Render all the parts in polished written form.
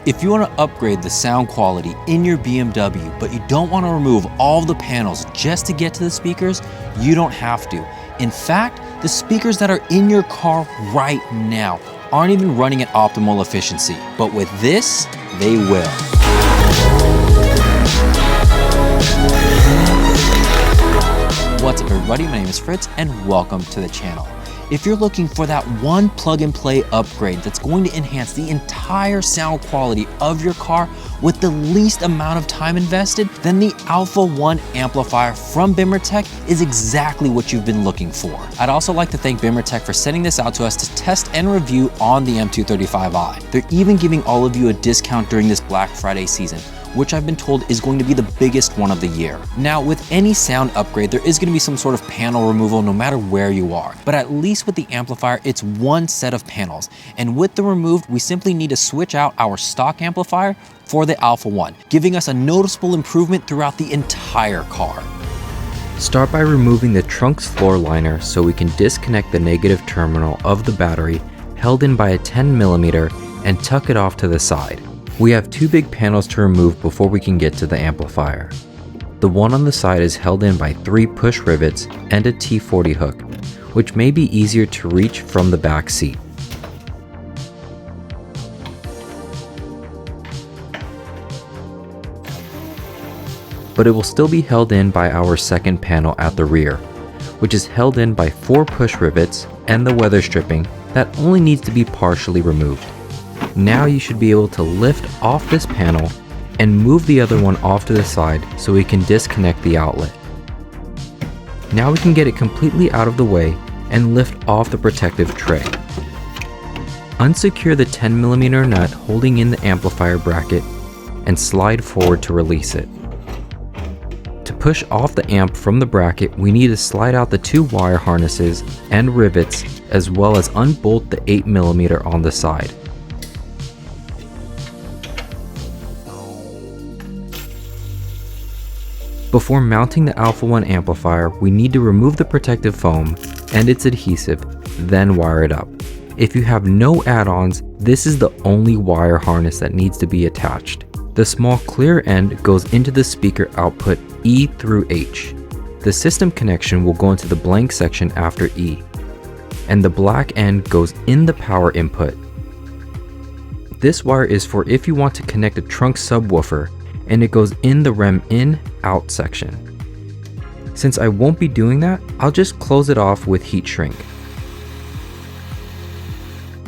If you want to upgrade the sound quality in your BMW, but you don't want to remove all of the panels just to get to the speakers, you don't have to. In fact, the speakers that are in your car right now aren't even running at optimal efficiency, but with this, they will. What's up everybody, my name is Fritz and welcome to the channel. If you're looking for that one plug-and-play upgrade that's going to enhance the entire sound quality of your car with the least amount of time invested, then the Alpha 1 amplifier from BimmerTech is exactly what you've been looking for. I'd also like to thank BimmerTech for sending this out to us to test and review on the M235i. They're even giving all of you a discount during this Black Friday season, which I've been told is going to be the biggest one of the year. Now, with any sound upgrade, there is going to be some sort of panel removal no matter where you are. But at least with the amplifier, it's one set of panels. And with the removed, we simply need to switch out our stock amplifier for the Alpha 1, giving us a noticeable improvement throughout the entire car. Start by removing the trunk's floor liner so we can disconnect the negative terminal of the battery held in by a 10mm and tuck it off to the side. We have two big panels to remove before we can get to the amplifier. The one on the side is held in by 3 push rivets and a T40 hook, which may be easier to reach from the back seat. But it will still be held in by our second panel at the rear, which is held in by 4 push rivets and the weather stripping that only needs to be partially removed. Now you should be able to lift off this panel and move the other one off to the side so we can disconnect the outlet. Now we can get it completely out of the way and lift off the protective tray. Unsecure the 10mm nut holding in the amplifier bracket and slide forward to release it. To push off the amp from the bracket, we need to slide out the 2 wire harnesses and rivets as well as unbolt the 8mm on the side. Before mounting the Alpha 1 amplifier, we need to remove the protective foam and its adhesive, then wire it up. If you have no add-ons, this is the only wire harness that needs to be attached. The small clear end goes into the speaker output E through H. The system connection will go into the blank section after E, and the black end goes in the power input. This wire is for if you want to connect a trunk subwoofer, and it goes in the REM in-out section. Since I won't be doing that, I'll just close it off with heat shrink.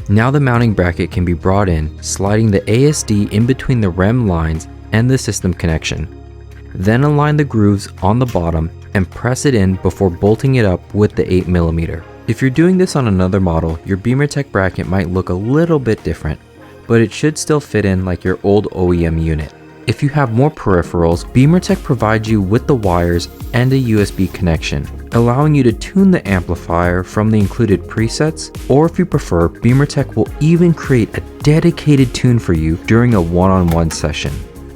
Now the mounting bracket can be brought in, sliding the ASD in between the REM lines and the system connection. Then align the grooves on the bottom and press it in before bolting it up with the 8mm. If you're doing this on another model, your BimmerTech bracket might look a little bit different, but it should still fit in like your old OEM unit. If you have more peripherals, BimmerTech provides you with the wires and a USB connection, allowing you to tune the amplifier from the included presets, or if you prefer, BimmerTech will even create a dedicated tune for you during a one-on-one session.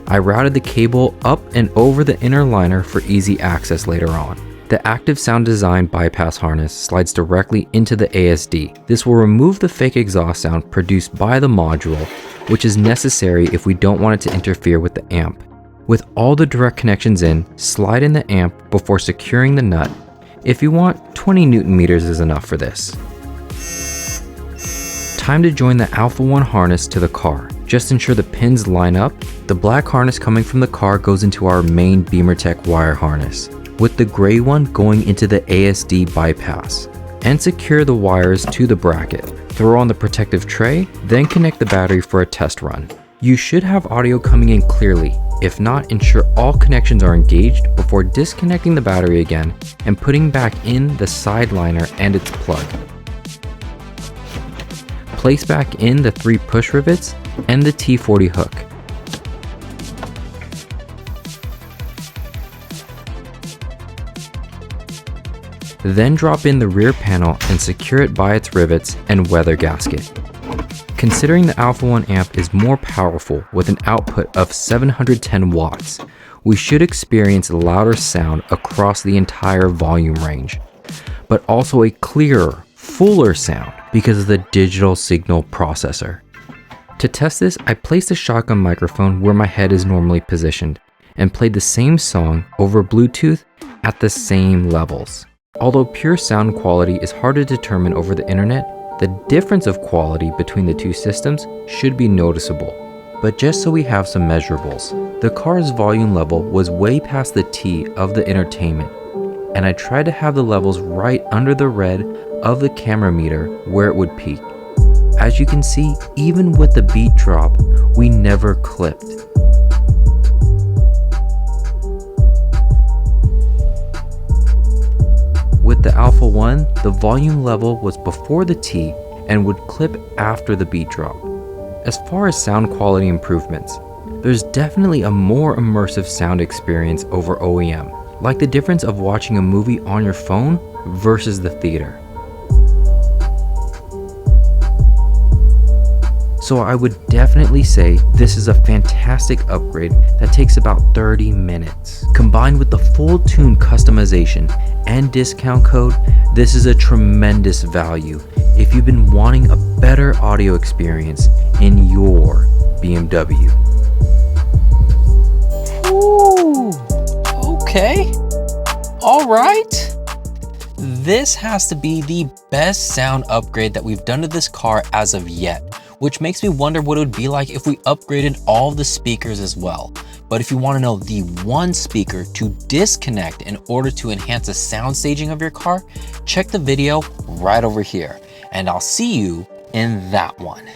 I routed the cable up and over the inner liner for easy access later on. The Active Sound Design bypass harness slides directly into the ASD. This will remove the fake exhaust sound produced by the module, which is necessary if we don't want it to interfere with the amp. With all the direct connections in, slide in the amp before securing the nut. If you want, 20 Newton meters is enough for this. Time to join the Alpha 1 harness to the car. Just ensure the pins line up. The black harness coming from the car goes into our main BimmerTech wire harness, with the gray one going into the ASD bypass. And secure the wires to the bracket. Throw on the protective tray, then connect the battery for a test run. You should have audio coming in clearly. If not, ensure all connections are engaged before disconnecting the battery again and putting back in the side liner and its plug. Place back in the 3 push rivets and the T40 hook. Then drop in the rear panel and secure it by its rivets and weather gasket. Considering the Alpha 1 amp is more powerful with an output of 710 watts, we should experience louder sound across the entire volume range, but also a clearer, fuller sound because of the digital signal processor. To test this, I placed a shotgun microphone where my head is normally positioned and played the same song over Bluetooth at the same levels. Although pure sound quality is hard to determine over the internet, the difference of quality between the two systems should be noticeable. But just so we have some measurables, the car's volume level was way past the T of the entertainment, and I tried to have the levels right under the red of the camera meter where it would peak. As you can see, even with the beat drop, we never clipped. With the Alpha 1, the volume level was before the T and would clip after the beat drop. As far as sound quality improvements, there's definitely a more immersive sound experience over OEM, like the difference of watching a movie on your phone versus the theater. So I would definitely say this is a fantastic upgrade that takes about 30 minutes. Combined with the full tune customization and discount code, this is a tremendous value if you've been wanting a better audio experience in your BMW. Ooh, okay. All right. This has to be the best sound upgrade that we've done to this car as of yet, which makes me wonder what it would be like if we upgraded all the speakers as well. But if you want to know the one speaker to disconnect in order to enhance the sound staging of your car, check the video right over here, and I'll see you in that one.